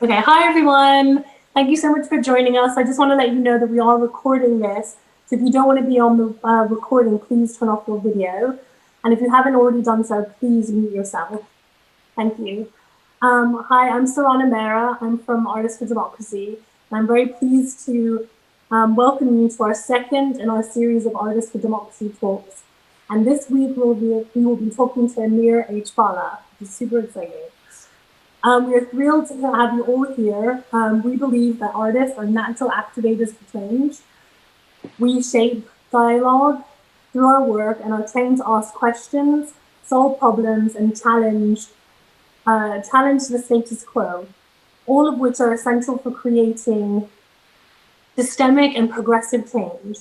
Okay, hi everyone. Thank you so much for joining us. I just want to let you know that we are recording this. So if you don't want to be on the recording, please turn off your video. And if you haven't already done so, please mute yourself. Thank you. Hi, I'm Sarana Mehra. I'm from Artists for Democracy. And I'm very pleased to welcome you to our second in our series of Artists for Democracy talks. And this week we will be talking to Amir H. Fallah, which is super exciting. We're thrilled to have you all here. We believe that artists are natural activators for change. We shape dialogue through our work and are trained to ask questions, solve problems, and challenge the status quo, all of which are essential for creating systemic and progressive change.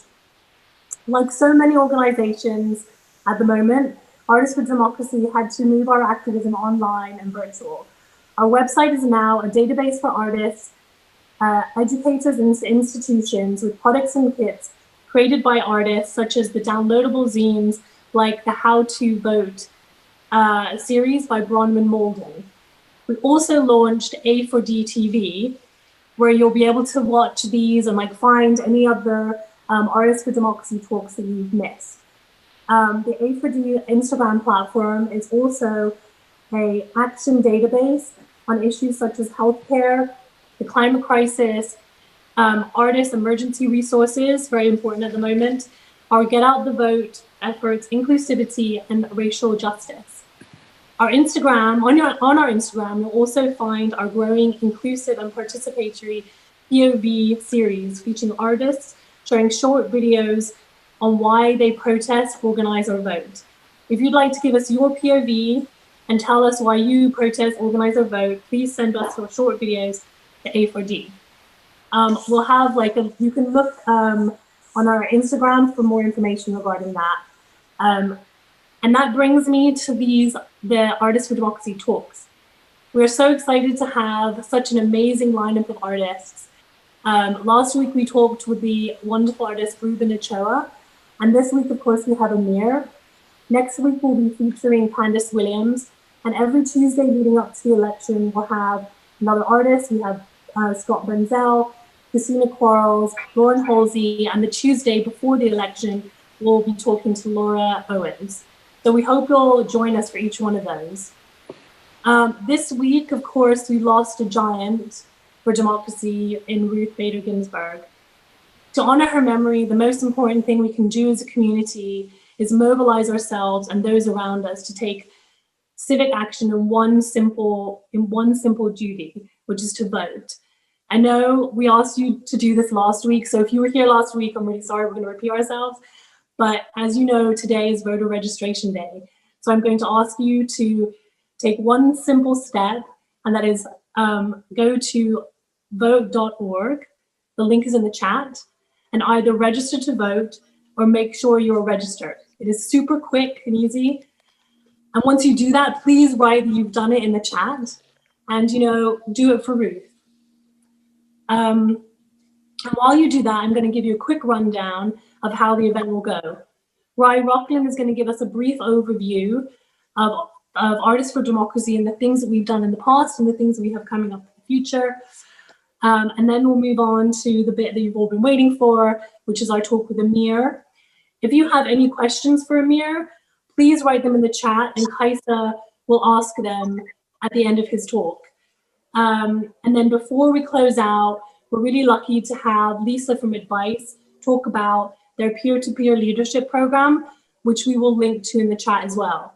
Like so many organizations at the moment, Artists for Democracy had to move our activism online and virtual. Our website is now a database for artists, educators, and institutions with products and kits created by artists, such as the downloadable zines like the How to Vote series by Bronwyn Malden. We also launched A4D TV, where you'll be able to watch these and find any other Artists for Democracy talks that you've missed. The A4D Instagram platform is also an action database on issues such as healthcare, the climate crisis, artist emergency resources, very important at the moment, our Get Out the Vote efforts, inclusivity, and racial justice. Our Instagram, on our Instagram, you'll also find our growing inclusive and participatory POV series featuring artists showing short videos on why they protest, organize, or vote. If you'd like to give us your POV and tell us why you protest, organize, or vote, please send us your short videos to A4D. We'll have you can look on our Instagram for more information regarding that. And that brings me to the Artists for Democracy talks. We're so excited to have such an amazing lineup of artists. Last week we talked with the wonderful artist Ruben Ochoa, and this week, of course, we have Amir. Next week we'll be featuring Candace Williams, and every Tuesday leading up to the election, we'll have another artist. We have Scott Benzel, Christina Quarles, Lauren Halsey, and the Tuesday before the election, we'll be talking to Laura Owens. So we hope you'll join us for each one of those. This week, of course, we lost a giant for democracy in Ruth Bader Ginsburg. To honor her memory, the most important thing we can do as a community is mobilize ourselves and those around us to take civic action in one simple duty, which is to vote. I know we asked you to do this last week, so if you were here last week, I'm really sorry, we're going to repeat ourselves. But as you know, today is voter registration day. So I'm going to ask you to take one simple step, and that is go to vote.org. The link is in the chat, and either register to vote or make sure you're registered. It is super quick and easy. And once you do that, please write that you've done it in the chat, and do it for Ruth. And while you do that, I'm going to give you a quick rundown of how the event will go. Rye Rockland is going to give us a brief overview of Artists for Democracy and the things that we've done in the past and the things that we have coming up in the future. And then we'll move on to the bit that you've all been waiting for, which is our talk with Amir. If you have any questions for Amir, please write them in the chat, and Kaisa will ask them at the end of his talk. And then before we close out, we're really lucky to have Lisa from Advice talk about their peer-to-peer leadership program, which we will link to in the chat as well.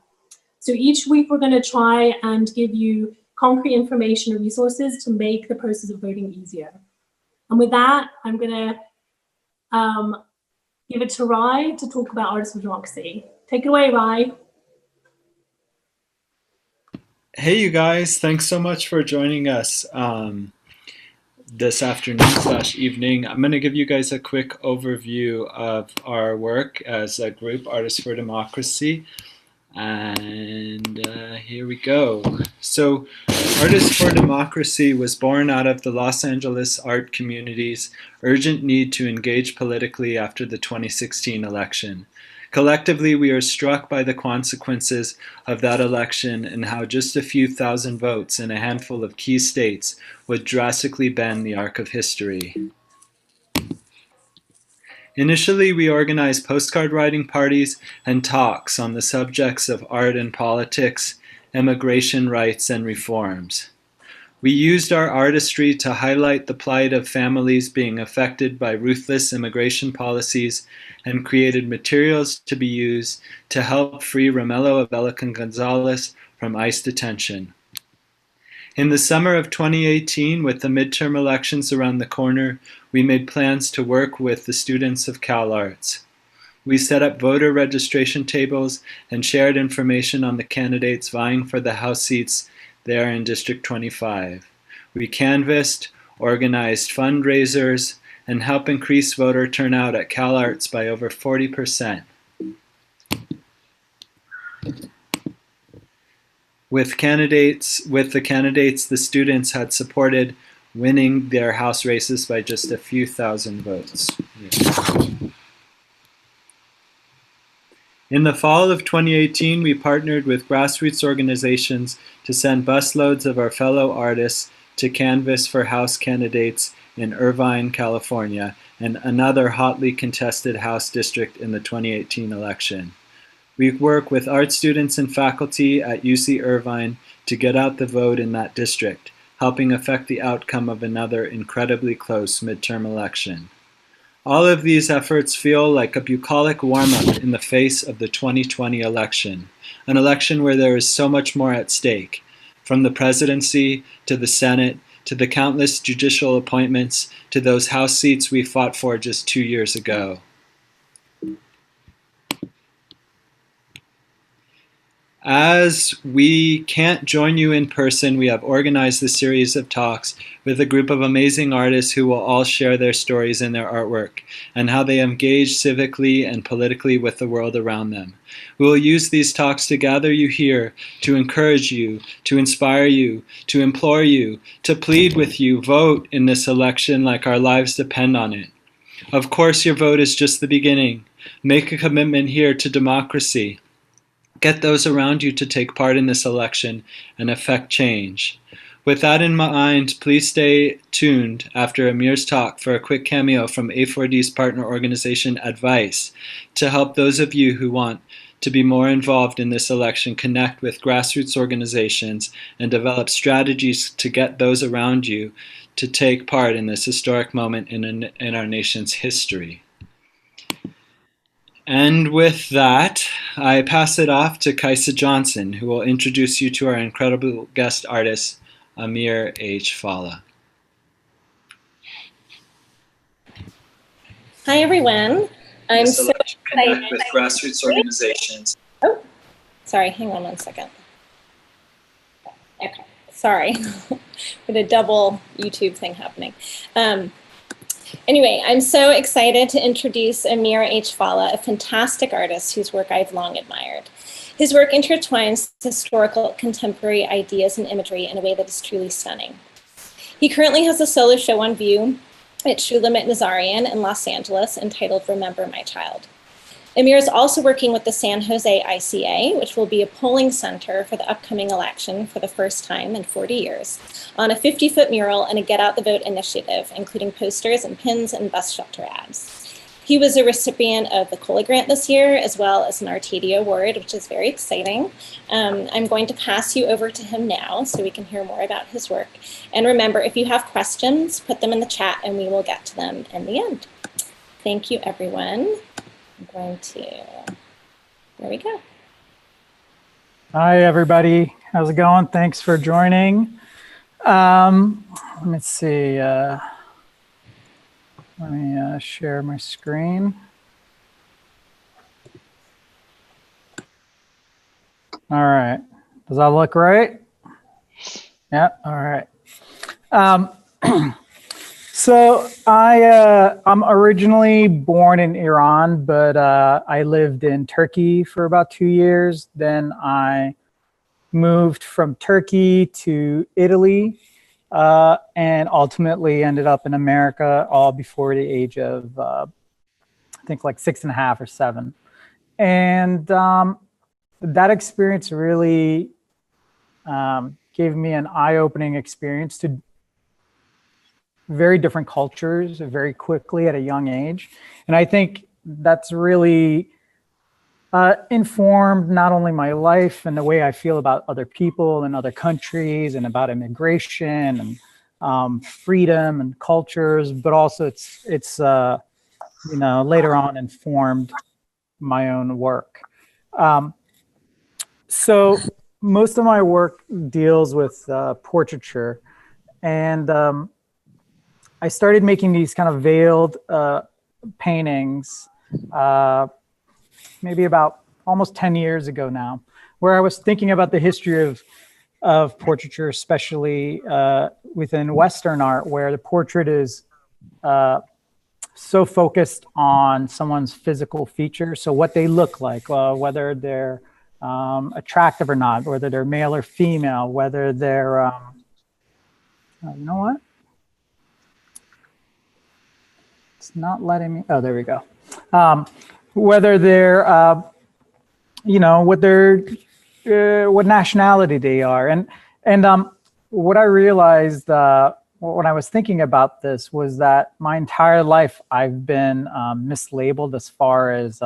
So each week we're going to try and give you concrete information and resources to make the process of voting easier. And with that, I'm going to give it to Rye to talk about Artists for Democracy. Take it away, Rye. Hey, you guys. Thanks so much for joining us this afternoon/evening. I'm going to give you guys a quick overview of our work as a group, Artists for Democracy. And here we go. So Artists for Democracy was born out of the Los Angeles art community's urgent need to engage politically after the 2016 election. Collectively, we are struck by the consequences of that election and how just a few thousand votes in a handful of key states would drastically bend the arc of history. Initially, we organized postcard writing parties and talks on the subjects of art and politics, immigration rights, and reforms. We used our artistry to highlight the plight of families being affected by ruthless immigration policies and created materials to be used to help free Romello Avila Gonzalez from ICE detention. In the summer of 2018, with the midterm elections around the corner, we made plans to work with the students of CalArts. We set up voter registration tables and shared information on the candidates vying for the House seats there in District 25. We canvassed, organized fundraisers, and helped increase voter turnout at CalArts by over 40%. With the candidates, the students had supported winning their House races by just a few thousand votes. In the fall of 2018, we partnered with grassroots organizations to send busloads of our fellow artists to canvass for House candidates in Irvine, California, and another hotly contested House district in the 2018 election. We work with art students and faculty at UC Irvine to get out the vote in that district, helping affect the outcome of another incredibly close midterm election. All of these efforts feel like a bucolic warm-up in the face of the 2020 election, an election where there is so much more at stake, from the presidency to the Senate to the countless judicial appointments to those House seats we fought for just 2 years ago. As we can't join you in person, we have organized this series of talks with a group of amazing artists who will all share their stories and their artwork, and how they engage civically and politically with the world around them. We will use these talks to gather you here, to encourage you, to inspire you, to implore you, to plead with you, vote in this election like our lives depend on it. Of course, your vote is just the beginning. Make a commitment here to democracy. Get those around you to take part in this election and affect change. With that in mind, please stay tuned after Amir's talk for a quick cameo from A4D's partner organization Advice to help those of you who want to be more involved in this election connect with grassroots organizations and develop strategies to get those around you to take part in this historic moment in our nation's history. And with that, I pass it off to Kaisa Johnson, who will introduce you to our incredible guest artist, Amir H. Fallah. Hi, everyone. I'm so excited with grassroots organizations. Oh, sorry. Hang on 1 second. Okay, sorry. With a double YouTube thing happening. Anyway, I'm so excited to introduce Amir H. Fallah, a fantastic artist whose work I've long admired. His work intertwines historical contemporary ideas and imagery in a way that is truly stunning. He currently has a solo show on view at Shulamit Nazarian in Los Angeles entitled Remember My Child. Amir is also working with the San Jose ICA, which will be a polling center for the upcoming election for the first time in 40 years, on a 50-foot mural and a Get Out the Vote initiative, including posters and pins and bus shelter ads. He was a recipient of the COLA grant this year, as well as an Artadia Award, which is very exciting. I'm going to pass you over to him now so we can hear more about his work. And remember, if you have questions, put them in the chat and we will get to them in the end. Thank you, everyone. I'm going to, there we go. Hi, everybody. How's it going? Thanks for joining. Let me see. Let me share my screen. All right. Does that look right? Yeah. All right. So I'm originally born in Iran, but I lived in Turkey for about 2 years. Then I moved from Turkey to Italy and ultimately ended up in America all before the age of, I think like 6.5 or 7. And that experience really gave me an eye-opening experience to very different cultures very quickly at a young age. And I think that's really informed not only my life and the way I feel about other people and other countries and about immigration and freedom and cultures, but also it's later on informed my own work. So most of my work deals with portraiture, and I started making these kind of veiled paintings maybe about almost 10 years ago now, where I was thinking about the history of portraiture, especially within Western art, where the portrait is so focused on someone's physical features. So what they look like, whether they're attractive or not, whether they're male or female, whether they're, you know what? It's not letting me, oh, there we go. Whether they're, what nationality they are. And what I realized when I was thinking about this was that my entire life I've been mislabeled as far as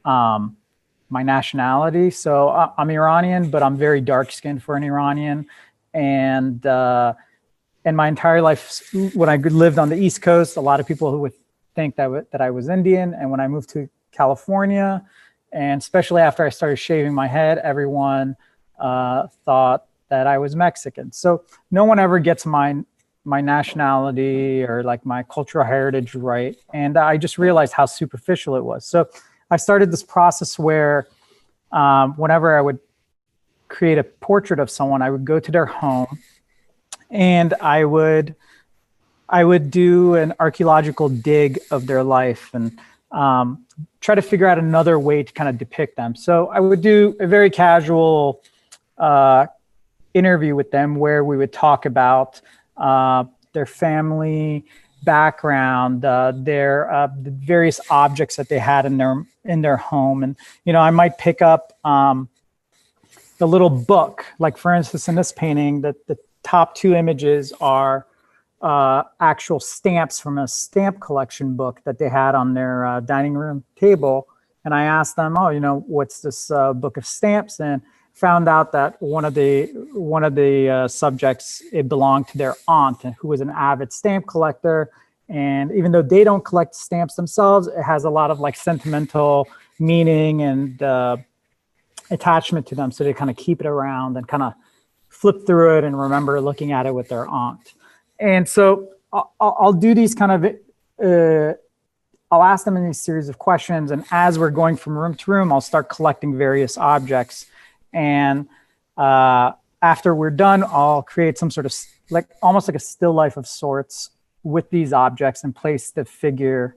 my nationality. So I'm Iranian, but I'm very dark skinned for an Iranian. And my entire life, when I lived on the East Coast, a lot of people who would think that I was Indian. And when I moved to California, and especially after I started shaving my head, everyone thought that I was Mexican. So no one ever gets my nationality or like my cultural heritage right. And I just realized how superficial it was. So I started this process where whenever I would create a portrait of someone, I would go to their home and I would do an archaeological dig of their life and try to figure out another way to kind of depict them. So I would do a very casual interview with them where we would talk about their family background, the various objects that they had in their home. And, I might pick up the little book, like for instance, in this painting, the top two images are actual stamps from a stamp collection book that they had on their dining room table. And I asked them, what's this book of stamps? And found out that one of the subjects, it belonged to their aunt, who was an avid stamp collector. And even though they don't collect stamps themselves, it has a lot of like sentimental meaning and attachment to them. So they kind of keep it around and kind of flip through it and remember looking at it with their aunt. And so I'll do these kind of, I'll ask them in these series of questions. And as we're going from room to room, I'll start collecting various objects. And after we're done, I'll create some sort of almost like a still life of sorts with these objects and place the figure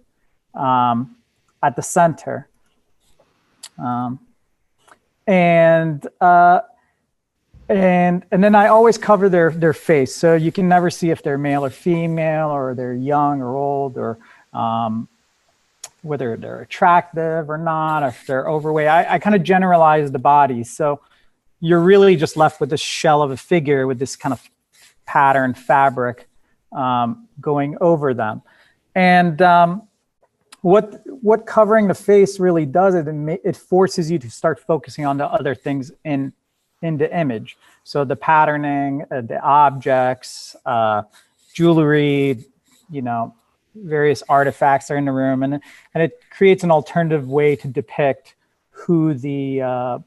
at the center. And then I always cover their face. So you can never see if they're male or female, or they're young or old, or whether they're attractive or not, or if they're overweight. I kind of generalize the body. So you're really just left with this shell of a figure with this kind of patterned fabric going over them. And what covering the face really does, it forces you to start focusing on the other things in the image. So the patterning, the objects, jewelry, various artifacts are in the room, and it creates an alternative way to depict who the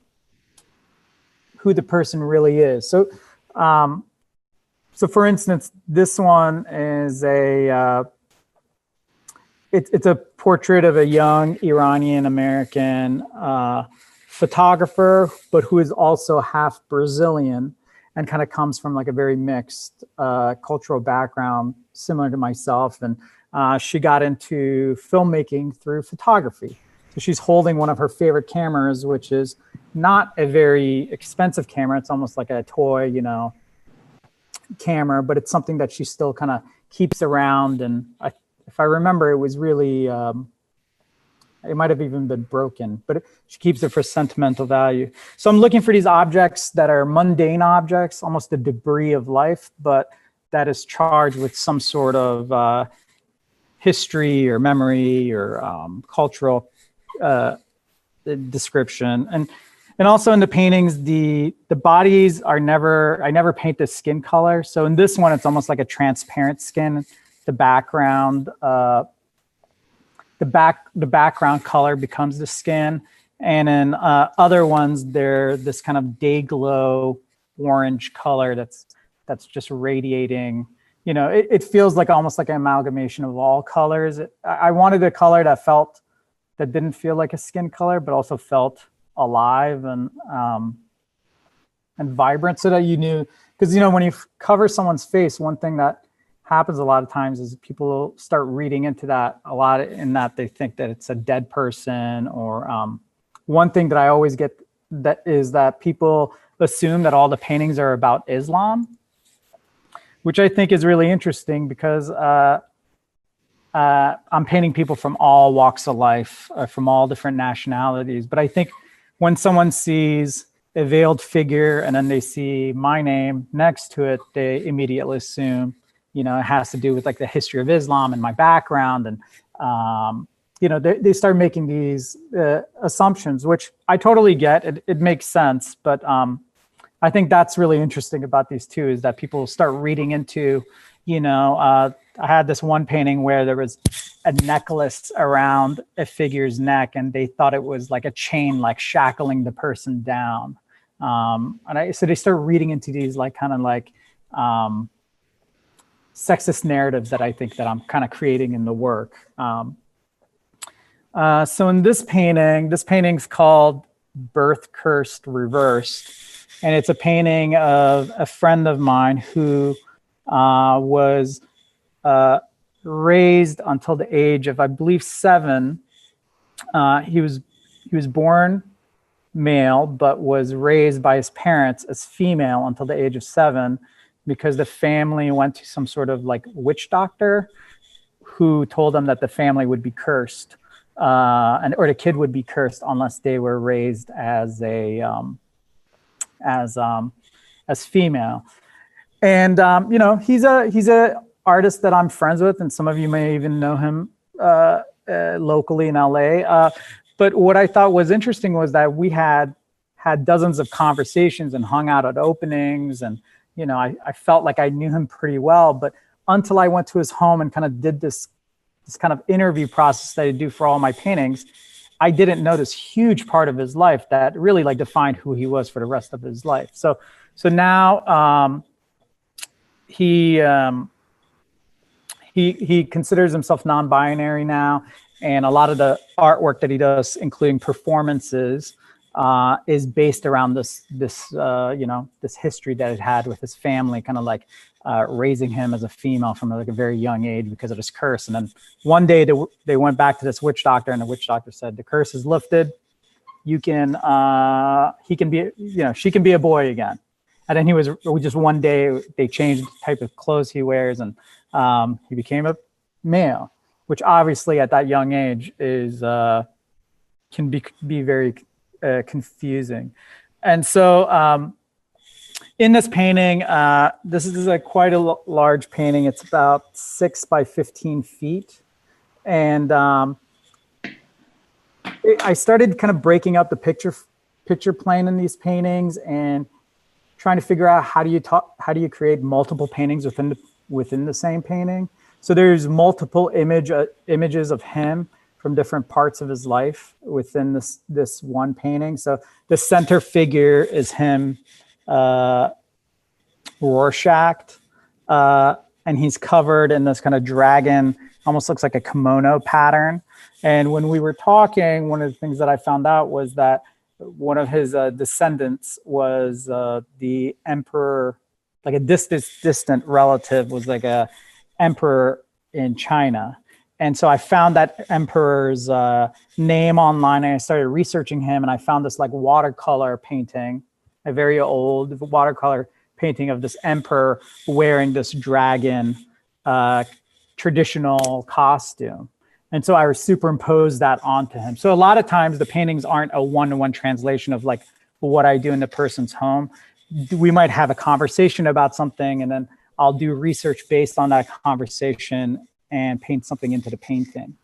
person really is. So, so for instance, this one is it's a portrait of a young Iranian American photographer, but who is also half Brazilian and kind of comes from like a very mixed cultural background, similar to myself. And she got into filmmaking through photography. So she's holding one of her favorite cameras, which is not a very expensive camera. It's almost like a toy, camera, but it's something that she still kind of keeps around. And if I remember, it was really It might have even been broken, but she keeps it for sentimental value. So I'm looking for these objects that are mundane objects, almost the debris of life, but that is charged with some sort of history or memory or cultural description. And also in the paintings, the bodies are never, I never paint the skin color. So in this one, it's almost like a transparent skin. The background, the background color becomes the skin. And in other ones, they're this kind of day glow orange color that's just radiating. You know, it feels like almost like an amalgamation of all colors. I wanted a color that didn't feel like a skin color, but also felt alive and vibrant, so that you knew, because you know, when you cover someone's face, one thing that happens a lot of times is people start reading into that a lot, in that they think that it's a dead person, or one thing that I always get that is that people assume that all the paintings are about Islam, which I think is really interesting, because I'm painting people from all walks of life, from all different nationalities. But I think when someone sees a veiled figure and then they see my name next to it, they immediately assume, you know, it has to do with like the history of Islam and my background. And, you know, they start making these assumptions, which I totally get. It makes sense. But I think that's really interesting about these two, is that people start reading into, you know, I had this one painting where there was a necklace around a figure's neck, and they thought it was like a chain, like shackling the person down. So they start reading into these like kind of like sexist narratives that I think that I'm kind of creating in the work. So in this painting's called Birth Cursed Reversed. And it's a painting of a friend of mine who was raised until the age of, I believe, 7. He was born male, but was raised by his parents as female until the age of 7, because the family went to some sort of like witch doctor who told them that the family would be cursed, or the kid would be cursed unless they were raised as female. And you know, he's a artist that I'm friends with, and some of you may even know him locally in LA. But what I thought was interesting was that we had dozens of conversations and hung out at openings, and you know, I felt like I knew him pretty well. But until I went to his home and kind of did this kind of interview process that I do for all my paintings, I didn't know this huge part of his life that really like defined who he was for the rest of his life. So now he considers himself non-binary now, and a lot of the artwork that he does, including performances, is based around this you know, this history that it had with his family, kind of like raising him as a female from like a very young age because of this curse. And then one day they went back to this witch doctor, and the witch doctor said, the curse is lifted. You can, he can be, you know, she can be a boy again. And then he was just one day they changed the type of clothes he wears, and he became a male, which obviously at that young age is can be very confusing. And so in this painting, this is quite a large painting. It's about 6 by 15 feet. And I started kind of breaking up the picture plane in these paintings and trying to figure out how do you create multiple paintings within the same painting. So there's multiple images of him from different parts of his life within this one painting. So the center figure is him Rorschached, and he's covered in this kind of dragon, almost looks like a kimono pattern. And when we were talking, one of the things that I found out was that one of his descendants was the emperor, like a distant relative was like a emperor in China. And so I found that emperor's name online, and I started researching him, and I found this like watercolor painting, a very old watercolor painting of this emperor wearing this dragon traditional costume. And so I superimposed that onto him. So a lot of times the paintings aren't a one-to-one translation of like what I do in the person's home. We might have a conversation about something, and then I'll do research based on that conversation and paint something into the painting.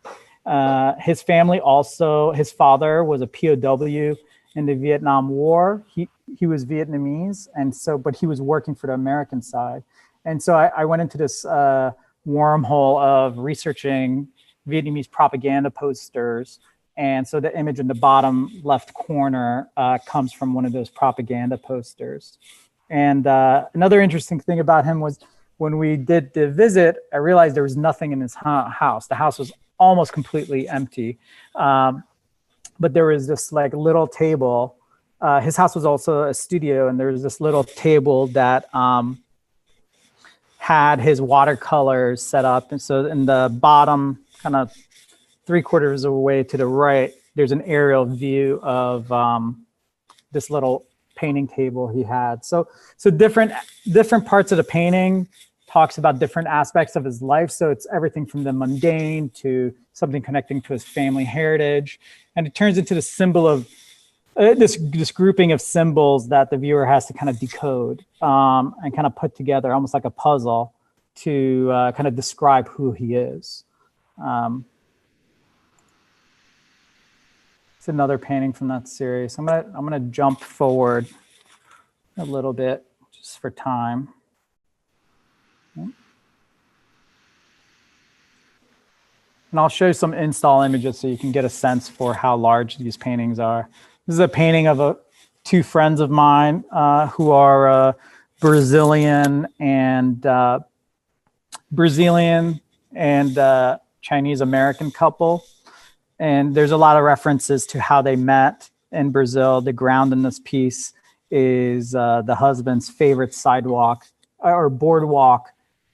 His family also, his father was a POW in the Vietnam War. He was Vietnamese, and so, but he was working for the American side. And so I went into this wormhole of researching Vietnamese propaganda posters. And so the image in the bottom left corner comes from one of those propaganda posters. And another interesting thing about him was when we did the visit, I realized there was nothing in his house. The house was almost completely empty. But there was this like little table. His house was also a studio, and there was this little table that had his watercolors set up. And so in the bottom, kind of 3/4 of the way to the right, there's an aerial view of this little painting table he had. So different parts of the painting talks about different aspects of his life. So it's everything from the mundane to something connecting to his family heritage. And it turns into the symbol of this grouping of symbols that the viewer has to kind of decode and kind of put together almost like a puzzle to kind of describe who he is. It's another painting from that series. I'm gonna jump forward a little bit just for time. And I'll show you some install images so you can get a sense for how large these paintings are. This is a painting of two friends of mine who are Brazilian and Chinese American couple. And there's a lot of references to how they met in Brazil. The ground in this piece is the husband's favorite sidewalk or boardwalk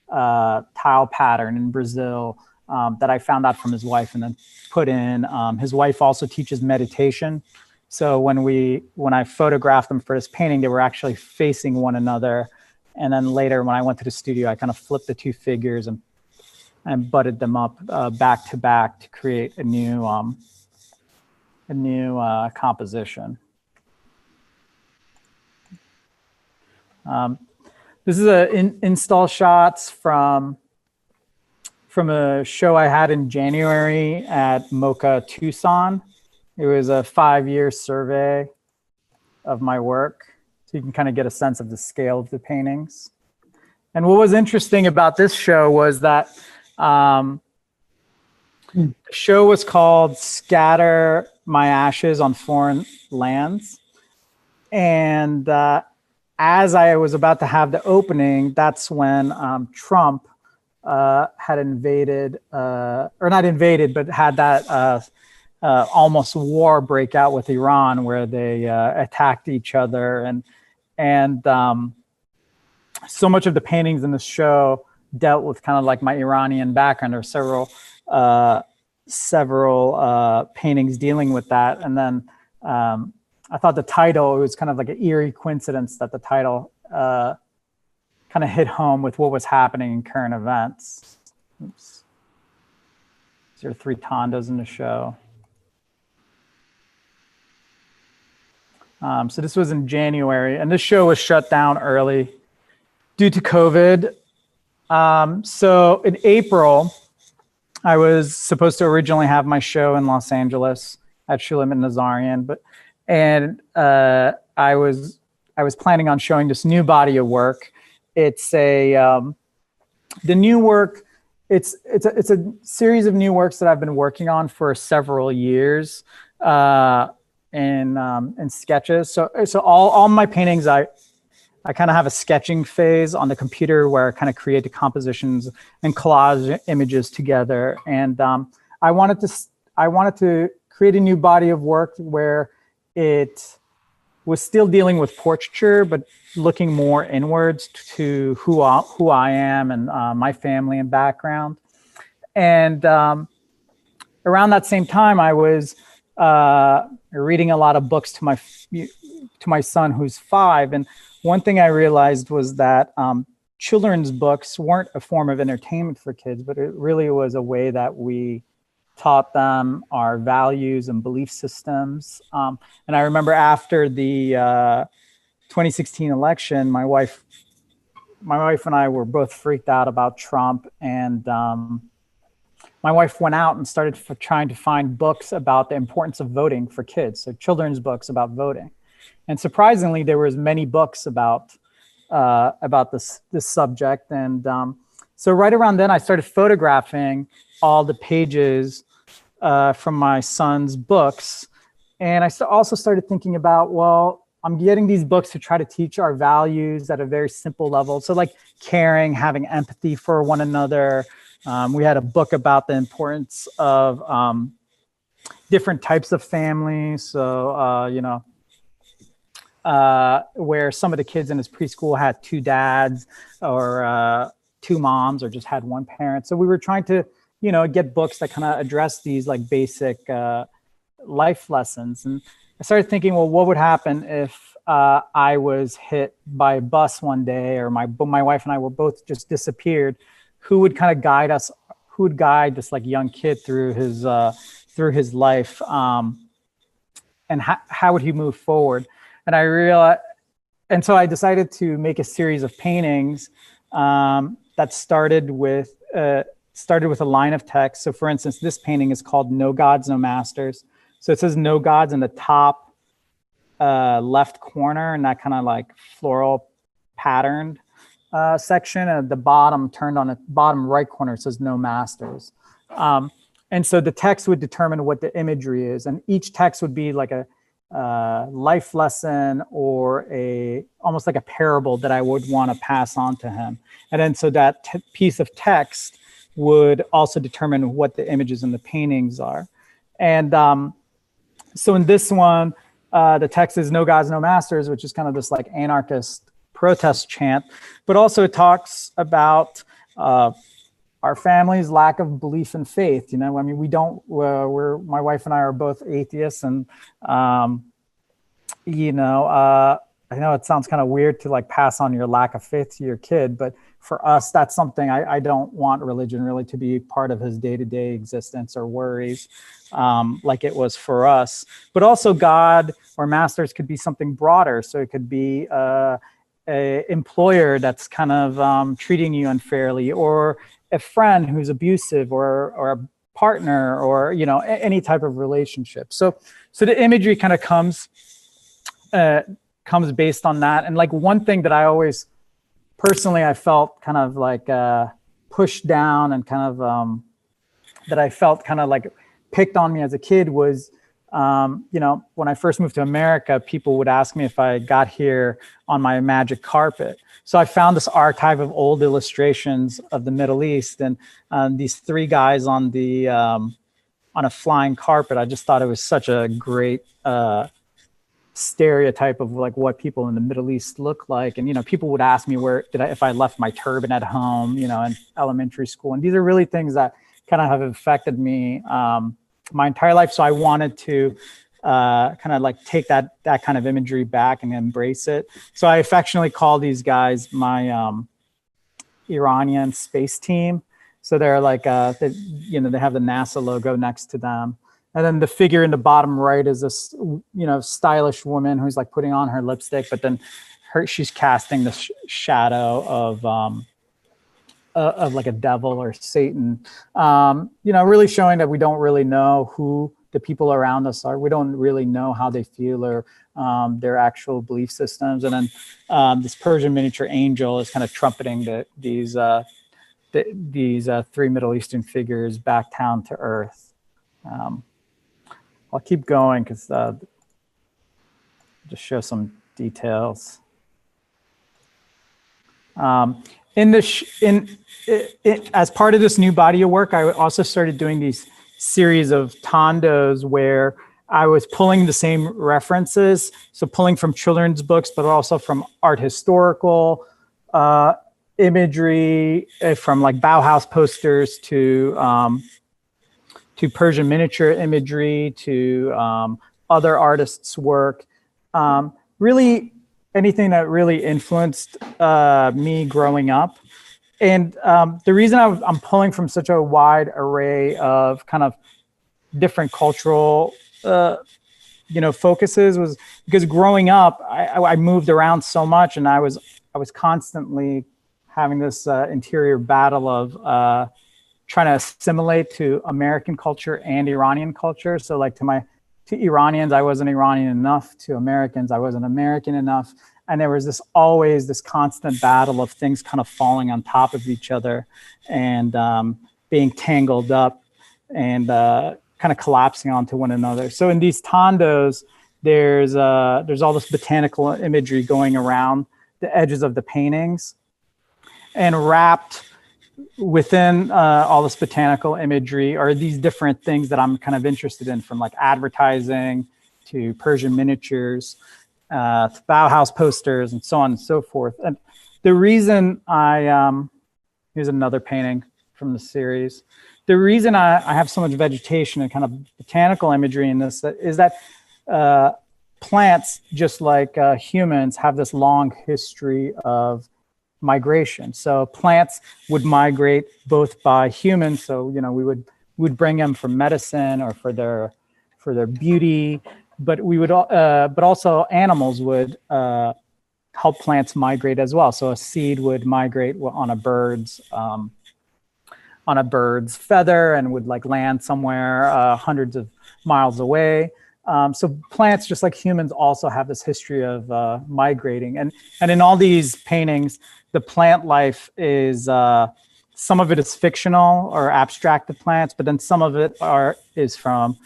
tile pattern in Brazil that I found out from his wife and then put in. His wife also teaches meditation. So when I photographed them for this painting, they were actually facing one another. And then later when I went to the studio, I kind of flipped the two figures and butted them up back to back to create a new composition. This is install shots from a show I had in January at MoCA Tucson. It was a 5-year survey of my work. So you can kind of get a sense of the scale of the paintings. And what was interesting about this show was that the show was called Scatter My Ashes on Foreign Lands. And as I was about to have the opening, that's when Trump had invaded, or not invaded, but had that almost war break out with Iran where they attacked each other. And so much of the paintings in the show dealt with kind of like my Iranian background. There are several paintings dealing with that. And then I thought the title, it was kind of like an eerie coincidence that the title kind of hit home with what was happening in current events. Oops. These are 3 tondos in the show. So this was in January, and this show was shut down early due to COVID. So in April, I was supposed to originally have my show in Los Angeles at Shulam and Nazarian, I was planning on showing this new body of work. It's the new work. It's a series of new works that I've been working on for several years in sketches. So all my paintings, I kind of have a sketching phase on the computer where I kind of create the compositions and collage images together. And I wanted to create a new body of work where it was still dealing with portraiture, but looking more inwards to who I am and my family and background. And around that same time, I was reading a lot of books to my son, who's 5. And one thing I realized was that children's books weren't a form of entertainment for kids, but it really was a way that we taught them our values and belief systems. And I remember after the 2016 election, my wife and I were both freaked out about Trump, and my wife went out and started trying to find books about the importance of voting for kids, so children's books about voting. And surprisingly, there was many books about this subject. And so right around then, I started photographing all the pages from my son's books. And I also started thinking about, well, I'm getting these books to try to teach our values at a very simple level. So like caring, having empathy for one another. We had a book about the importance of different types of families. So, where some of the kids in his preschool had two dads or two moms or just had one parent. So we were trying to, get books that kind of address these like basic life lessons. And I started thinking, well, what would happen if I was hit by a bus one day, or my wife and I were both just disappeared? Who would kind of guide us? Who would guide this like young kid through his life? And how would he move forward? And I realized, and so I decided to make a series of paintings that started with a line of text. So for instance, this painting is called No Gods, No Masters. So it says no gods in the top left corner, and that kind of like floral patterned section. And at the bottom, turned on the bottom right corner, it says no masters. And so the text would determine what the imagery is. And each text would be like a life lesson or almost like a parable that I would want to pass on to him. And then so that piece of text would also determine what the images in the paintings are. And so in this one, the text is no gods, no masters, which is kind of this like anarchist protest chant, but also it talks about our family's lack of belief and faith. I mean, my wife and I are both atheists, and I know it sounds kind of weird to like pass on your lack of faith to your kid, but for us, that's something I don't want religion really to be part of his day-to-day existence or worries like it was for us. But also God or masters could be something broader. So it could be a employer that's kind of treating you unfairly, or a friend who's abusive, or a partner, or any type of relationship. So the imagery kind of comes based on that. And like one thing that I always personally I felt kind of like pushed down, and kind of that I felt kind of like picked on me as a kid was when I first moved to America, people would ask me if I got here on my magic carpet. So I found this archive of old illustrations of the Middle East, and these three guys on a flying carpet. I just thought it was such a great stereotype of like what people in the Middle East look like. And people would ask me if I left my turban at home, in elementary school. And these are really things that kind of have affected me my entire life. So I wanted to kind of like take that kind of imagery back and embrace it. So I affectionately call these guys my Iranian space team. So they're like, they have the NASA logo next to them. And then the figure in the bottom right is this, stylish woman who's like putting on her lipstick, but then she's casting the shadow of like a devil or Satan, really showing that we don't really know who the people around us are. We don't really know how they feel or their actual belief systems. And then this Persian miniature angel is kind of trumpeting these three Middle Eastern figures back down to earth. I'll keep going because just show some details. As part of this new body of work, I also started doing these series of tondos where I was pulling the same references, so pulling from children's books, but also from art historical imagery, from like Bauhaus posters to Persian miniature imagery, to other artists' work. Really anything that really influenced me growing up. And the reason I'm pulling from such a wide array of kind of different cultural, focuses, was because growing up, I moved around so much, and I was constantly having this interior battle of trying to assimilate to American culture and Iranian culture. So like to Iranians, I wasn't Iranian enough. To Americans, I wasn't American enough. And there was always this constant battle of things kind of falling on top of each other and being tangled up and kind of collapsing onto one another. So in these tondos, there's all this botanical imagery going around the edges of the paintings, and wrapped within all this botanical imagery are these different things that I'm kind of interested in, from like advertising to Persian miniatures, to Bauhaus posters, and so on and so forth. And the reason here's another painting from the series. The reason I have so much vegetation and kind of botanical imagery in this is that plants, just like humans, have this long history of migration. So plants would migrate both by humans. So, we would bring them for medicine or for their beauty, but but also animals would help plants migrate as well. So a seed would migrate on a bird's feather and would like land somewhere hundreds of miles away. So plants, just like humans, also have this history of migrating. And in all these paintings, the plant life is, some of it is fictional or abstracted plants, but then some of it is from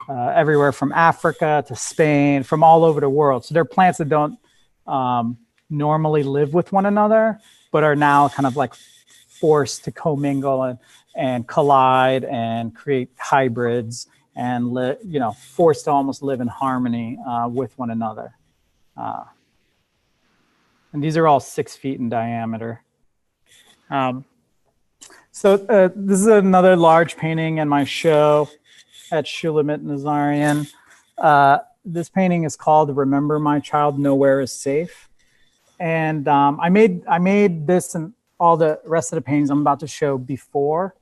everywhere from Africa to Spain, from all over the world. So they're plants that don't normally live with one another, but are now kind of like forced to commingle and collide and create hybrids and forced to almost live in harmony with one another. And these are all 6 feet in diameter. So this is another large painting in my show at Shulamit Nazarian. This painting is called "Remember My Child Nowhere Is Safe." And I made this and all the rest of the paintings I'm about to show before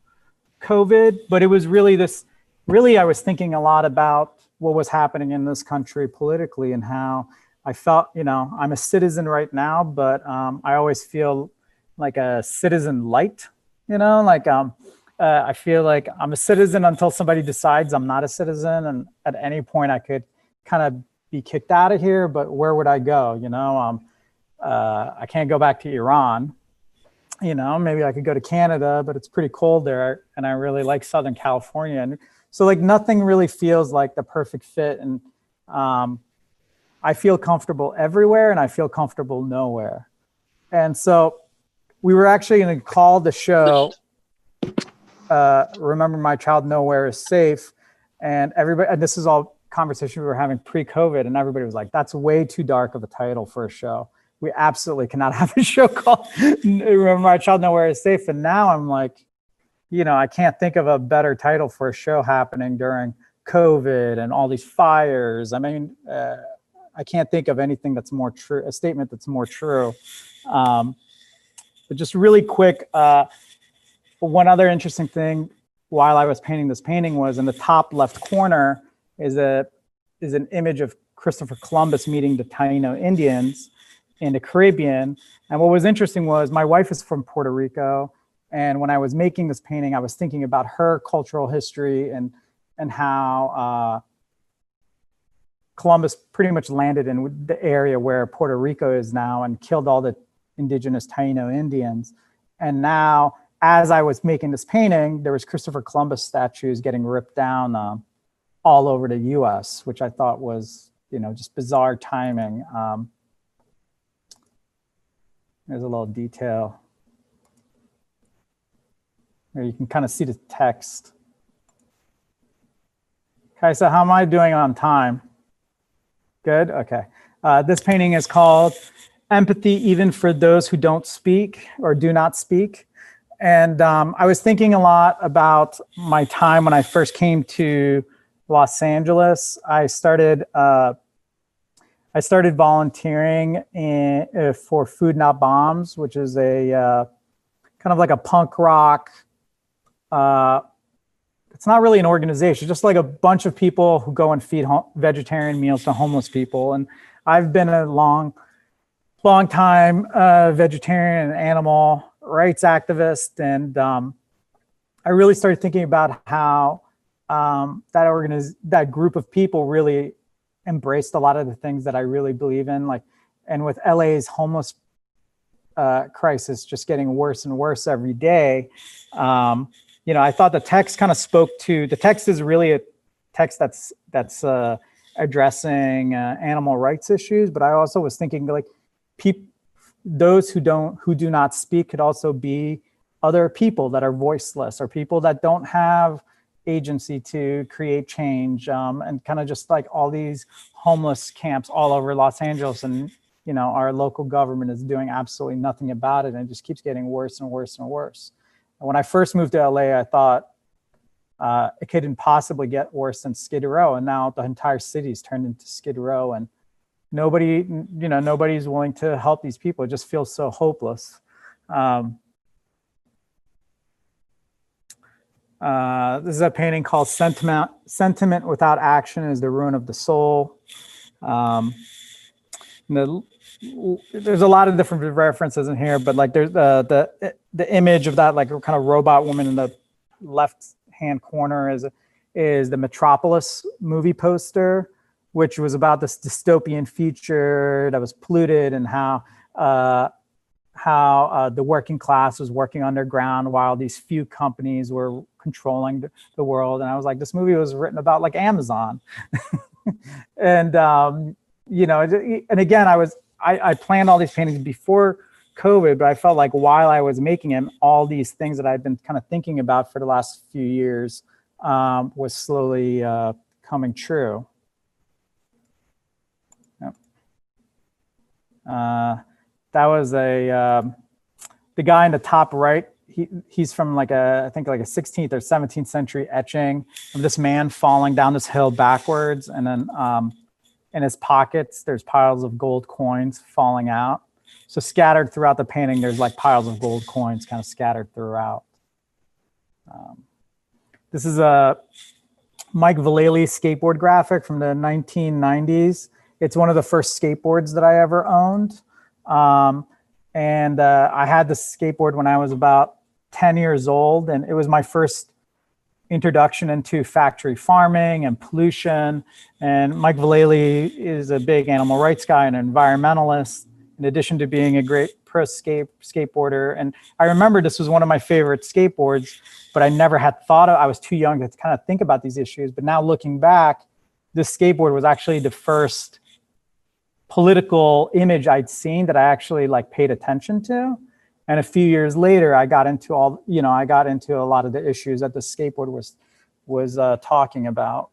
COVID, but it was really I was thinking a lot about what was happening in this country politically and how I felt, I'm a citizen right now, but I always feel like a citizen light, I feel like I'm a citizen until somebody decides I'm not a citizen. And at any point I could kind of be kicked out of here, but where would I go? I can't go back to Iran. Maybe I could go to Canada, but it's pretty cold there. And I really like Southern California. And so like nothing really feels like the perfect fit. And I feel comfortable everywhere and I feel comfortable nowhere. And so we were actually going to call the show Remember My Child Nowhere Is Safe. And everybody, and this is all conversation we were having pre-COVID, and everybody was like, that's way too dark of a title for a show. We absolutely cannot have a show called Remember My Child Nowhere Is Safe. And now I'm like, I can't think of a better title for a show happening during COVID and all these fires. I mean, I can't think of anything that's more true, a statement that's more true. But just really quick, one other interesting thing while I was painting this painting was in the top left corner is an image of Christopher Columbus meeting the Taino Indians in the Caribbean. And what was interesting was my wife is from Puerto Rico. And when I was making this painting, I was thinking about her cultural history and how Columbus pretty much landed in the area where Puerto Rico is now and killed all the indigenous Taino Indians. And now, as I was making this painting, there was Christopher Columbus statues getting ripped down all over the US, which I thought was, just bizarre timing. There's a little detail. There you can kind of see the text. Okay, so how am I doing on time? Good, okay. This painting is called Empathy Even for Those Who Don't Speak or Do Not Speak. And I was thinking a lot about my time when I first came to Los Angeles. I started volunteering for Food Not Bombs, which is a kind of like a punk rock it's not really an organization, just like a bunch of people who go and feed vegetarian meals to homeless people. And I've been a long time vegetarian and animal rights activist. And I really started thinking about how that group of people really embraced a lot of the things that I really believe in. Like, and with LA's homeless crisis just getting worse and worse every day, I thought the text kind of spoke to, the text is really a text that's addressing animal rights issues. But I also was thinking like those who do not speak could also be other people that are voiceless, or people that don't have agency to create change, and kind of just like all these homeless camps all over Los Angeles, and our local government is doing absolutely nothing about it, and it just keeps getting worse and worse and worse. And when I first moved to LA, I thought it couldn't possibly get worse than Skid Row, and now the entire city's turned into Skid Row, and nobody's willing to help these people. It just feels so hopeless. This is a painting called Sentiment Without Action is the Ruin of the Soul. There's a lot of different references in here, but like there's the image of that like kind of robot woman in the left hand corner is the Metropolis movie poster, which was about this dystopian future that was polluted, and how the working class was working underground while these few companies were controlling the world. And I was like, this movie was written about like Amazon. And and again, I planned all these paintings before COVID, but I felt like while I was making them, all these things that I'd been kind of thinking about for the last few years was slowly coming true. Yep. That was the guy in the top right. He's from I think a 16th or 17th century etching of this man falling down this hill backwards, and then in his pockets there's piles of gold coins falling out. So scattered throughout the painting, there's like piles of gold coins kind of scattered throughout. This is a Mike Vallely skateboard graphic from the 1990s. It's one of the first skateboards that I ever owned. And I had this skateboard when I was about 10 years old, and it was my first introduction into factory farming and pollution. And Mike Vallely is a big animal rights guy and environmentalist, in addition to being a great pro skateboarder. And I remember this was one of my favorite skateboards, but I never had thought of, I was too young to kind of think about these issues. But now looking back, this skateboard was actually the first political image I'd seen that I actually like paid attention to. And a few years later, I got into a lot of the issues that the skateboard was talking about.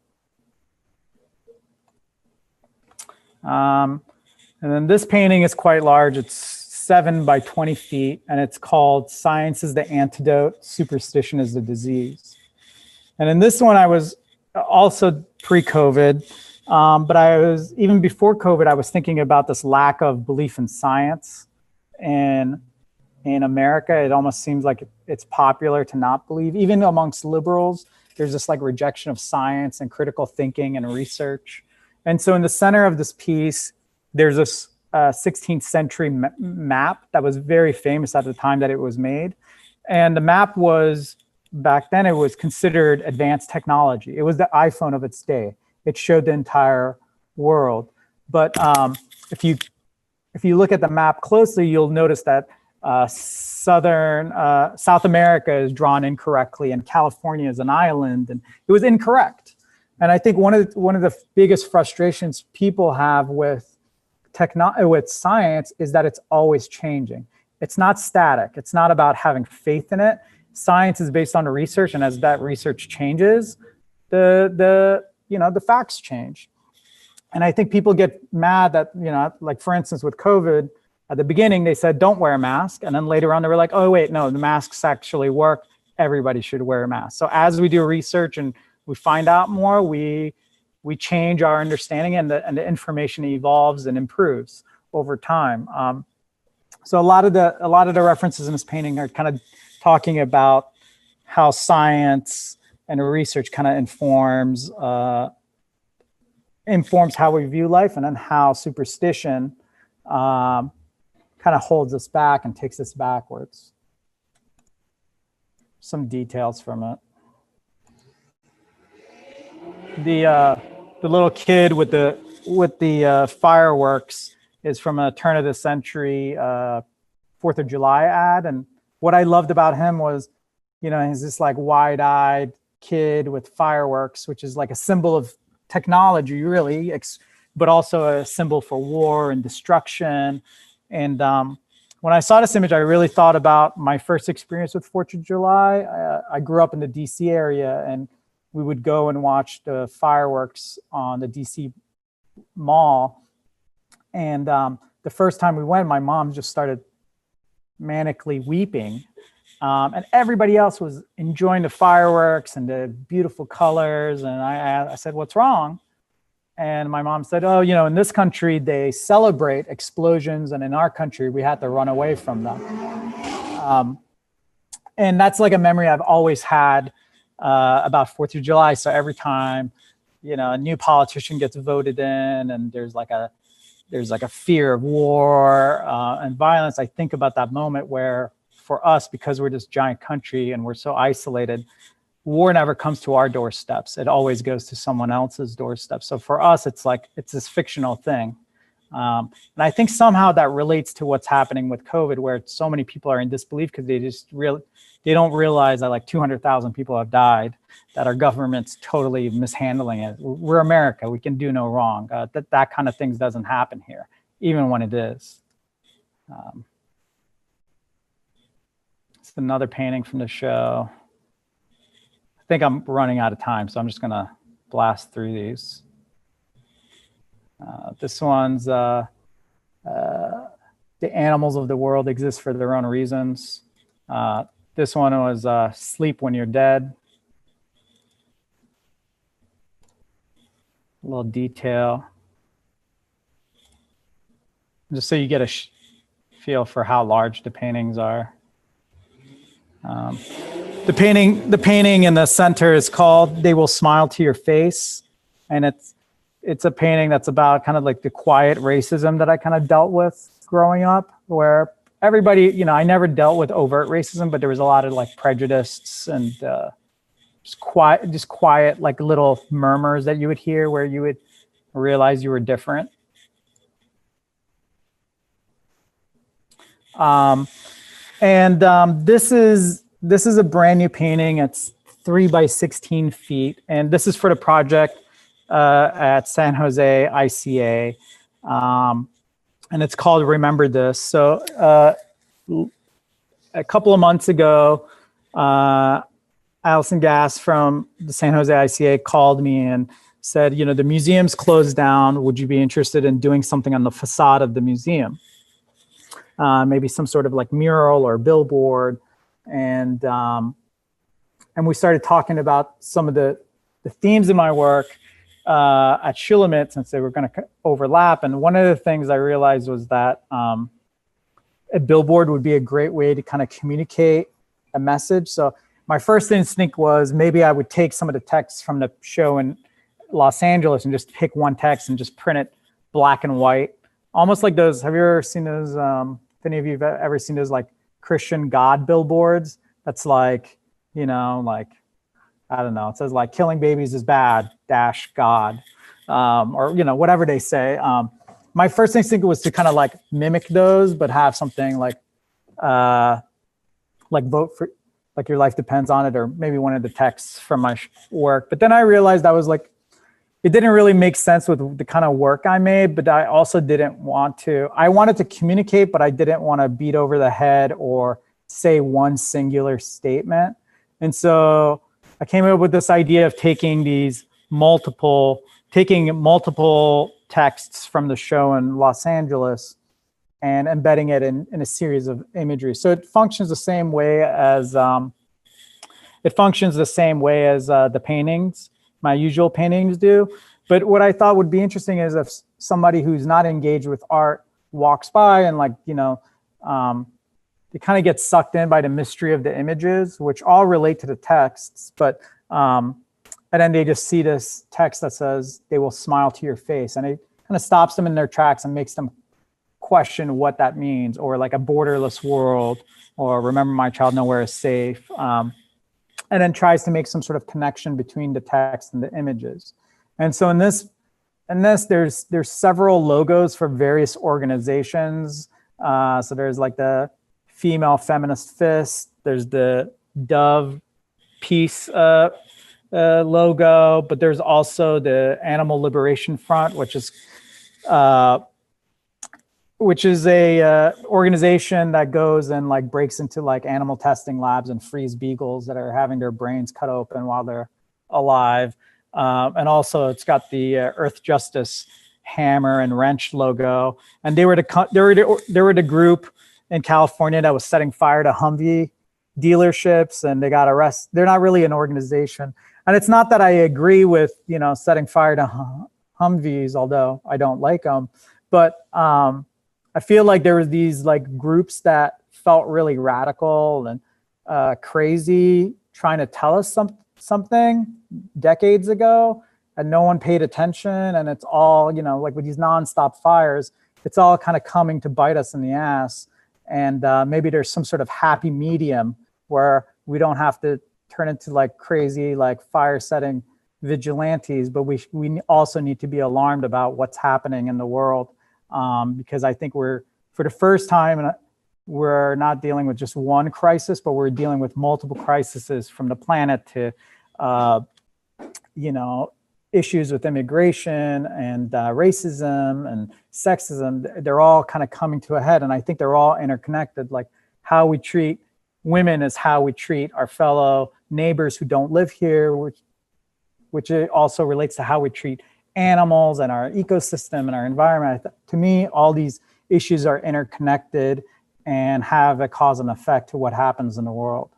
And then this painting is quite large. It's 7 by 20 feet, and it's called Science is the Antidote, Superstition is the Disease. And in this one, I was also pre-COVID, but even before COVID, I was thinking about this lack of belief in science. And in America, it almost seems like it's popular to not believe. Even amongst liberals, there's this like rejection of science and critical thinking and research. And so in the center of this piece, there's this 16th century map that was very famous at the time that it was made. And the map was, back then, it was considered advanced technology. It was the iPhone of its day. It showed the entire world. But if you look at the map closely, you'll notice that South America is drawn incorrectly, and California is an island, and it was incorrect. And I think one of the biggest frustrations people have with science is that it's always changing. It's not static. It's not about having faith in it. Science is based on the research, and as that research changes, the facts change. And I think people get mad that, like for instance with COVID, at the beginning they said don't wear a mask, and then later on they were like, oh wait, no, the masks actually work. Everybody should wear a mask. So as we do research and we find out more, we change our understanding, and the information evolves and improves over time. So a lot of the references in this painting are kind of talking about how science and research kind of informs how we view life, and then how superstition kind of holds us back and takes us backwards. Some details from it. The little kid with the fireworks is from a turn of the century 4th of July ad, and what I loved about him was, he's this like wide-eyed kid with fireworks, which is like a symbol of technology, really, but also a symbol for war and destruction. And when I saw this image, I really thought about my first experience with 4th of July. I grew up in the DC area, and we would go and watch the fireworks on the DC mall. And the first time we went, my mom just started manically weeping. And everybody else was enjoying the fireworks and the beautiful colors. And I said, "What's wrong?" And my mom said, "Oh, in this country, they celebrate explosions. And in our country, we had to run away from them." And that's like a memory I've always had about 4th of July. So every time, a new politician gets voted in and there's like a fear of war and violence, I think about that moment where, for us, because we're this giant country and we're so isolated, war never comes to our doorsteps. It always goes to someone else's doorstep. So for us, it's this fictional thing. And I think somehow that relates to what's happening with COVID, where so many people are in disbelief because they don't realize that like 200,000 people have died, that our government's totally mishandling it. We're America, we can do no wrong. That kind of things doesn't happen here, even when it is. It's another painting from the show. I think I'm running out of time, so I'm just gonna blast through these. This one's the animals of the world exist for their own reasons. This one was sleep when you're dead. A little detail. Just so you get a feel for how large the paintings are. The painting in the center is called "They Will Smile to Your Face," and it's a painting that's about kind of like the quiet racism that I kind of dealt with growing up, where everybody, I never dealt with overt racism, but there was a lot of like prejudice and just quiet like little murmurs that you would hear where you would realize you were different. This is a brand new painting. It's 3 by 16 feet, and this is for the project at San Jose ICA, and it's called "Remember This." So a couple of months ago, Allison Gass from the San Jose ICA called me and said, "The museum's closed down. Would you be interested in doing something on the facade of the museum? Maybe some sort of like mural or billboard." And we started talking about some of the themes in my work at Shulamit, since they were going to overlap. And one of the things I realized was that a billboard would be a great way to kind of communicate a message. So my first instinct was maybe I would take some of the texts from the show in Los Angeles and just pick one text and just print it black and white, almost like those. Have you ever seen those? If any of you have ever seen those like Christian God billboards? That's like, like, I don't know. It says like "killing babies is bad - God," or whatever they say. My first instinct was to kind of like mimic those, but have something like vote for, like your life depends on it, or maybe one of the texts from my work. But then I realized that was like, it didn't really make sense with the kind of work I made, but I also didn't want to. I wanted to communicate, but I didn't want to beat over the head or say one singular statement. And so I came up with this idea of taking multiple texts from the show in Los Angeles and embedding it in a series of imagery. So it functions the same way as the paintings, my usual paintings do. But what I thought would be interesting is if somebody who's not engaged with art walks by and they kind of get sucked in by the mystery of the images, which all relate to the texts, but And then they just see this text that says, they will smile to your face. And it kind of stops them in their tracks and makes them question what that means, or like a borderless world, or remember my child nowhere is safe. And then tries to make some sort of connection between the text and the images. And so in this, there's several logos for various organizations. So there's like the Female Feminist Fist, there's the Dove Peace logo, but there's also the Animal Liberation Front, which is a organization that goes and like breaks into like animal testing labs and frees beagles that are having their brains cut open while they're alive. And also it's got the Earth Justice hammer and wrench logo. And they were the group in California that was setting fire to Humvee dealerships, and they got arrested. They're not really an organization. And it's not that I agree with, setting fire to Humvees, although I don't like them, but I feel like there were these like groups that felt really radical and crazy, trying to tell us something decades ago, and no one paid attention. And it's all, like with these nonstop fires, it's all kind of coming to bite us in the ass. And maybe there's some sort of happy medium where we don't have to turn into like crazy, like fire setting vigilantes, but we also need to be alarmed about what's happening in the world. Because I think we're, for the first time, we're not dealing with just one crisis, but we're dealing with multiple crises, from the planet to, issues with immigration and racism and sexism. They're all kind of coming to a head, and I think they're all interconnected. Like how we treat women is how we treat our fellow neighbors who don't live here, which also relates to how we treat animals and our ecosystem and our environment. To me, all these issues are interconnected and have a cause and effect to what happens in the world.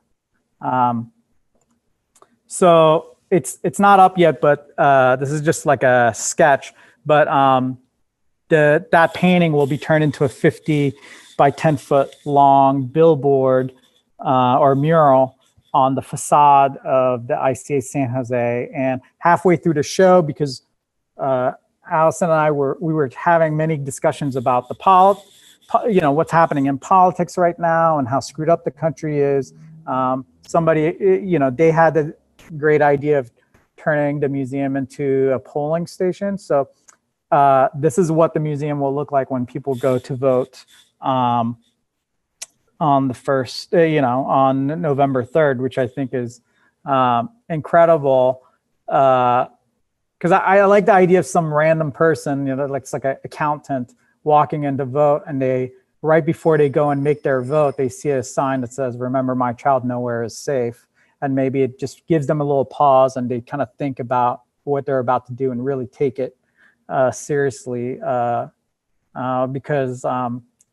So it's not up yet, but this is just like a sketch. But that painting will be turned into a 50 by 10 foot long billboard or mural on the facade of the ICA San Jose. And halfway through the show, because Allison and I were having many discussions about what's happening in politics right now and how screwed up the country is. They had the great idea of turning the museum into a polling station. So this is what the museum will look like when people go to vote on the first, on November 3rd, which I think is incredible. Because I like the idea of some random person, it's like an accountant walking in to vote, and they, right before they go and make their vote, they see a sign that says, "Remember my child nowhere is safe." And maybe it just gives them a little pause, and they kind of think about what they're about to do and really take it seriously. Because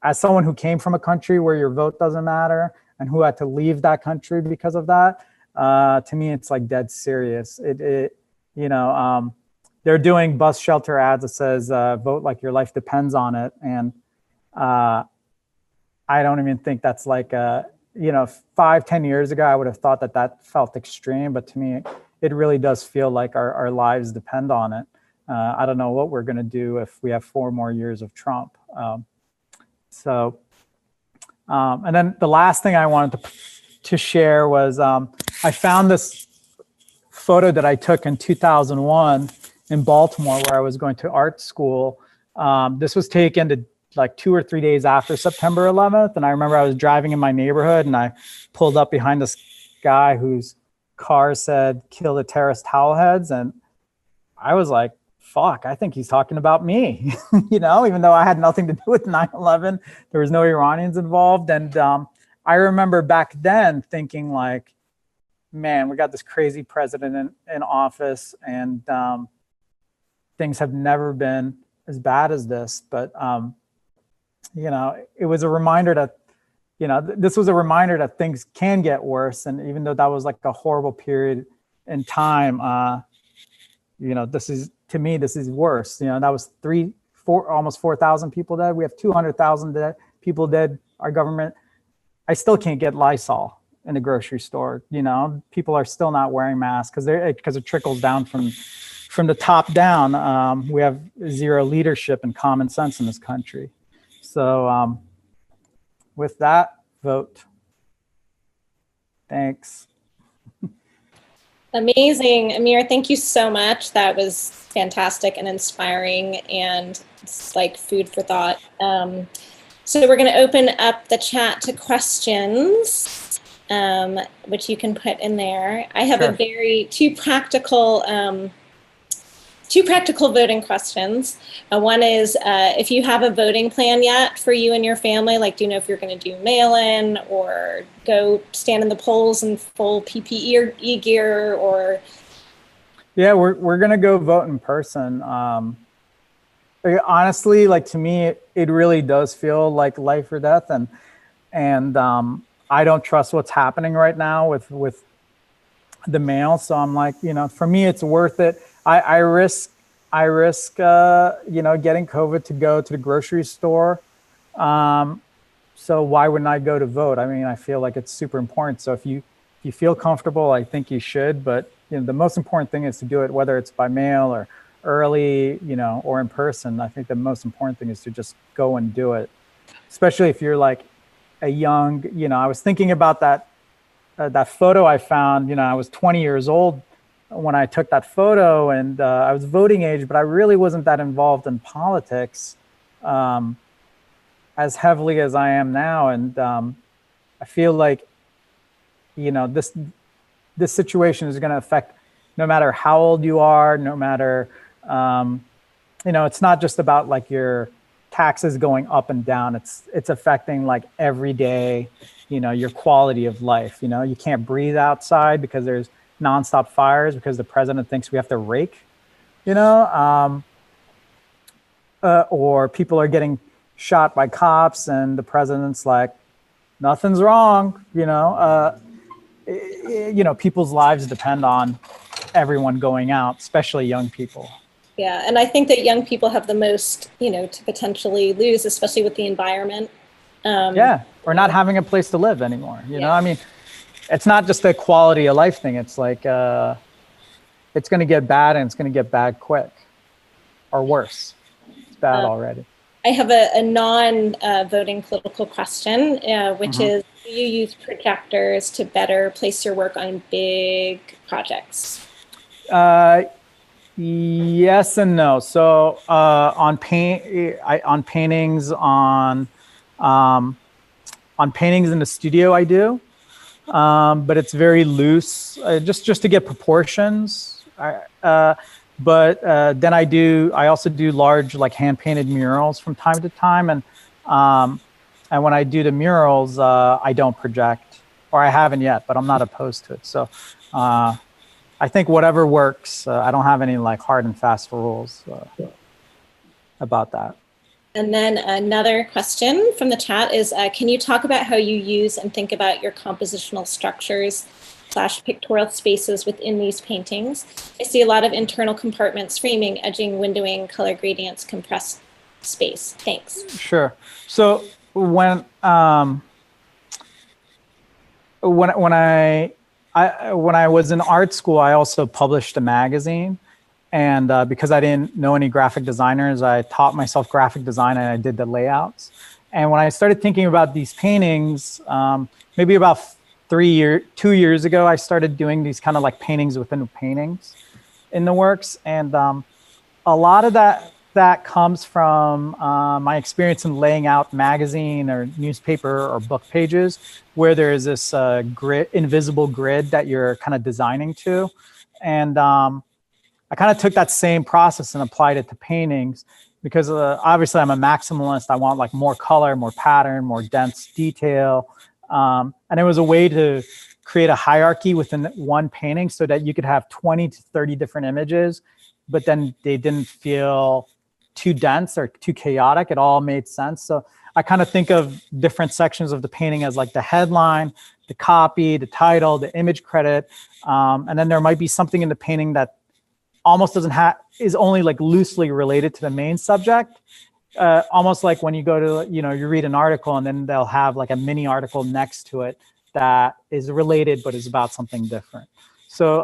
as someone who came from a country where your vote doesn't matter and who had to leave that country because of that, to me, it's like dead serious. They're doing bus shelter ads that says, vote like your life depends on it. And I don't even think that's like, 5-10 years ago, I would have thought that felt extreme, but to me, it really does feel like our lives depend on it. I don't know what we're gonna do if we have 4 more years of Trump. And then the last thing I wanted to share was, I found this photo that I took in 2001 in Baltimore, where I was going to art school. This was taken like 2 or 3 days after September 11th. And I remember I was driving in my neighborhood, and I pulled up behind this guy whose car said, "Kill the terrorist towelheads." And I was like, fuck, I think he's talking about me, even though I had nothing to do with 9/11. There was no Iranians involved. And I remember back then thinking like, man, we got this crazy president in office, and things have never been as bad as this. But, it was a reminder that, this was a reminder that things can get worse. And even though that was like a horrible period in time, to me, this is worse. That was almost 4,000 people dead. We have 200,000 people dead. Our government, I still can't get Lysol. in the grocery store. You know, people are still not wearing masks because it trickles down from the top down. We have zero leadership and common sense in this country. So with that, vote. Thanks. Amazing. Amir, thank you so much. That was fantastic and inspiring, and it's like food for thought. So we're going to open up the chat to questions, which you can put in there. I have Sure. two practical voting questions. One is if you have a voting plan yet for you and your family, like do you know if you're going to do mail-in or go stand in the polls in full PPE gear, or? Yeah, we're going to go vote in person. Honestly, like to me, it really does feel like life or death, and I don't trust what's happening right now with the mail. So I'm like, you know, for me, it's worth it. I risk, you know, getting COVID to go to the grocery store. So why wouldn't I go to vote? I mean, I feel like it's super important. So if you feel comfortable, I think you should. But you know, the most important thing is to do it, whether it's by mail or early, you know, or in person. I think the most important thing is to just go and do it, especially if you're like a young, you know, I was thinking about that photo I found. You know, I was 20 years old when I took that photo, and I was voting age, but I really wasn't that involved in politics as heavily as I am now. And I feel like, you know, this situation is going to affect no matter how old you are, no matter, you know, it's not just about like your taxes going up and down. It's affecting like every day, you know, your quality of life. You know, you can't breathe outside because there's nonstop fires because the president thinks we have to rake, you know, or people are getting shot by cops and the president's like, nothing's wrong, you know. You know, people's lives depend on everyone going out, especially young people. Yeah, and I think that young people have the most, you know, to potentially lose, especially with the environment. Yeah, or not having a place to live anymore. You know, I mean, it's not just a quality of life thing. It's like, it's going to get bad, and it's going to get bad quick, or worse. It's bad already. I have a non-voting political question, which is, do you use projectors to better place your work on big projects? Yes and no. So on paintings in the studio, I do, but it's very loose, just to get proportions. But then I also do large, like hand painted murals from time to time, and when I do the murals, I don't project, or I haven't yet, but I'm not opposed to it. So I think whatever works. I don't have any like hard and fast rules about that. And then another question from the chat is, can you talk about how you use and think about your compositional structures / pictorial spaces within these paintings? I see a lot of internal compartments, framing, edging, windowing, color gradients, compressed space. Thanks. Sure. So when I was in art school, I also published a magazine. And because I didn't know any graphic designers, I taught myself graphic design and I did the layouts. And when I started thinking about these paintings, maybe about 2 years ago, I started doing these kind of like paintings within paintings in the works. And a lot of that comes from my experience in laying out magazine or newspaper or book pages, where there's this invisible grid that you're kind of designing to. And I kind of took that same process and applied it to paintings, because obviously I'm a maximalist. I want like more color, more pattern, more dense detail. And it was a way to create a hierarchy within one painting so that you could have 20 to 30 different images, but then they didn't feel too dense or too chaotic. It all made sense. So I kind of think of different sections of the painting as like the headline, the copy, the title, the image credit. And then there might be something in the painting that almost is only like loosely related to the main subject. Almost like when you go to, you read an article and then they'll have like a mini article next to it that is related but is about something different. So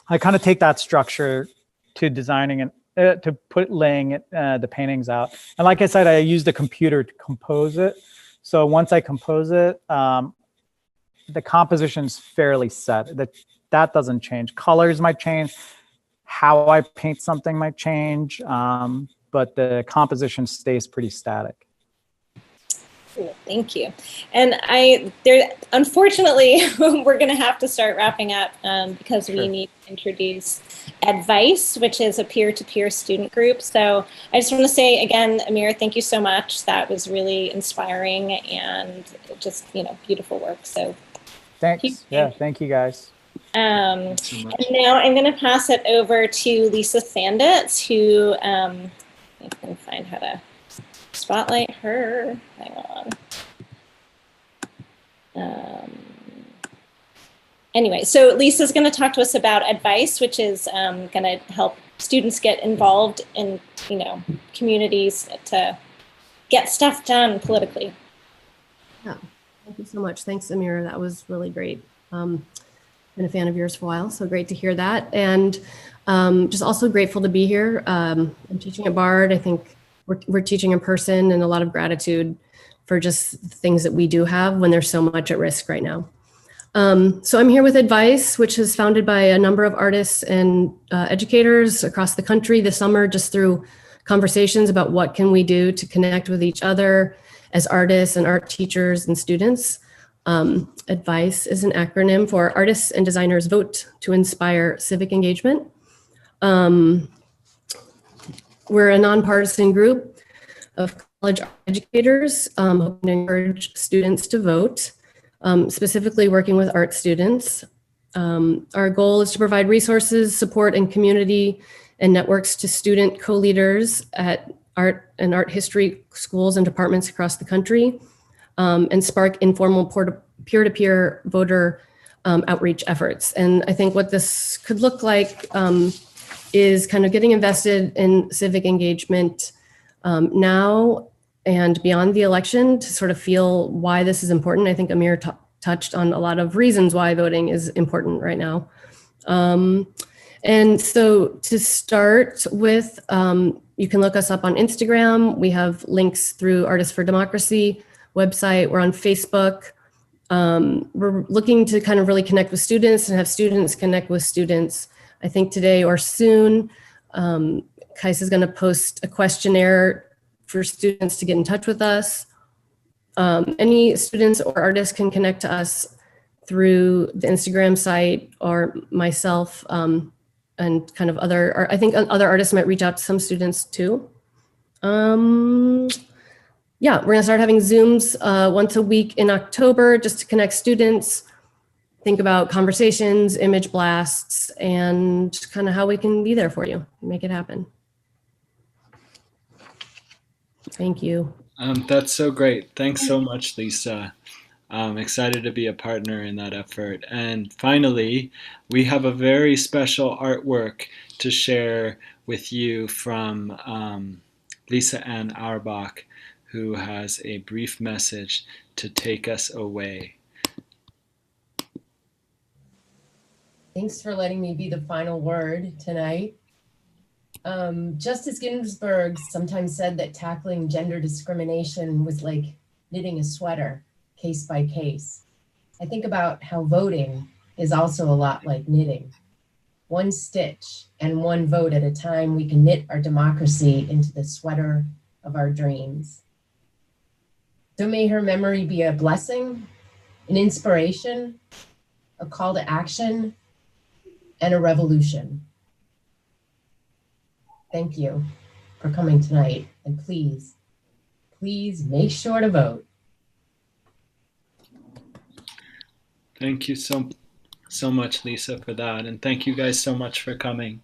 I kind of take that structure to designing and to laying it, the paintings out. And like I said, I use the computer to compose it. So once I compose it, the composition's fairly set. That doesn't change. Colors might change. How I paint something might change, but the composition stays pretty static. Cool, thank you. And unfortunately, we're going to have to start wrapping up because we need to introduce Advice, which is a peer-to-peer student group. So I just want to say again, Amir, thank you so much. That was really inspiring and just, beautiful work. So thanks. Yeah, thank you guys. And now I'm going to pass it over to Lisa Sanditz, who I can find how to spotlight her. Hang on. Anyway, so Lisa's going to talk to us about Advice, which is going to help students get involved in, communities to get stuff done politically. Yeah, thank you so much. Thanks, Amir. That was really great. Been a fan of yours for a while, so great to hear that. And just also grateful to be here. I'm teaching at Bard. I think we're teaching in person, and a lot of gratitude for just things that we do have when there's so much at risk right now. So I'm here with Advice, which is founded by a number of artists and educators across the country this summer, just through conversations about what can we do to connect with each other as artists and art teachers and students. Advice is an acronym for Artists and Designers Vote to Inspire Civic Engagement. We're a nonpartisan group of college educators hoping to encourage students to vote, specifically working with art students. Our goal is to provide resources, support, and community and networks to student co-leaders at art and art history schools and departments across the country, and spark informal peer-to-peer voter outreach efforts. And I think what this could look like is kind of getting invested in civic engagement now and beyond the election to sort of feel why this is important. I think Amir touched on a lot of reasons why voting is important right now. And so to start with, you can look us up on Instagram. We have links through Artists for Democracy website. We're on Facebook. We're looking to kind of really connect with students and have students connect with students. I think today or soon, Kais is going to post a questionnaire for students to get in touch with us. Any students or artists can connect to us through the Instagram site or myself, and kind of I think other artists might reach out to some students too. Yeah, we're gonna start having Zooms once a week in October just to connect students, think about conversations, image blasts, and kind of how we can be there for you, make it happen. Thank you. That's so great. Thanks so much, Lisa. I'm excited to be a partner in that effort. And finally, we have a very special artwork to share with you from Lisa Ann Auerbach, who has a brief message to take us away. Thanks for letting me be the final word tonight. Justice Ginsburg sometimes said that tackling gender discrimination was like knitting a sweater, case by case. I think about how voting is also a lot like knitting. One stitch and one vote at a time, we can knit our democracy into the sweater of our dreams. So may her memory be a blessing, an inspiration, a call to action, and a revolution. Thank you for coming tonight, and please, please make sure to vote. Thank you so much, Lisa, for that. And thank you guys so much for coming.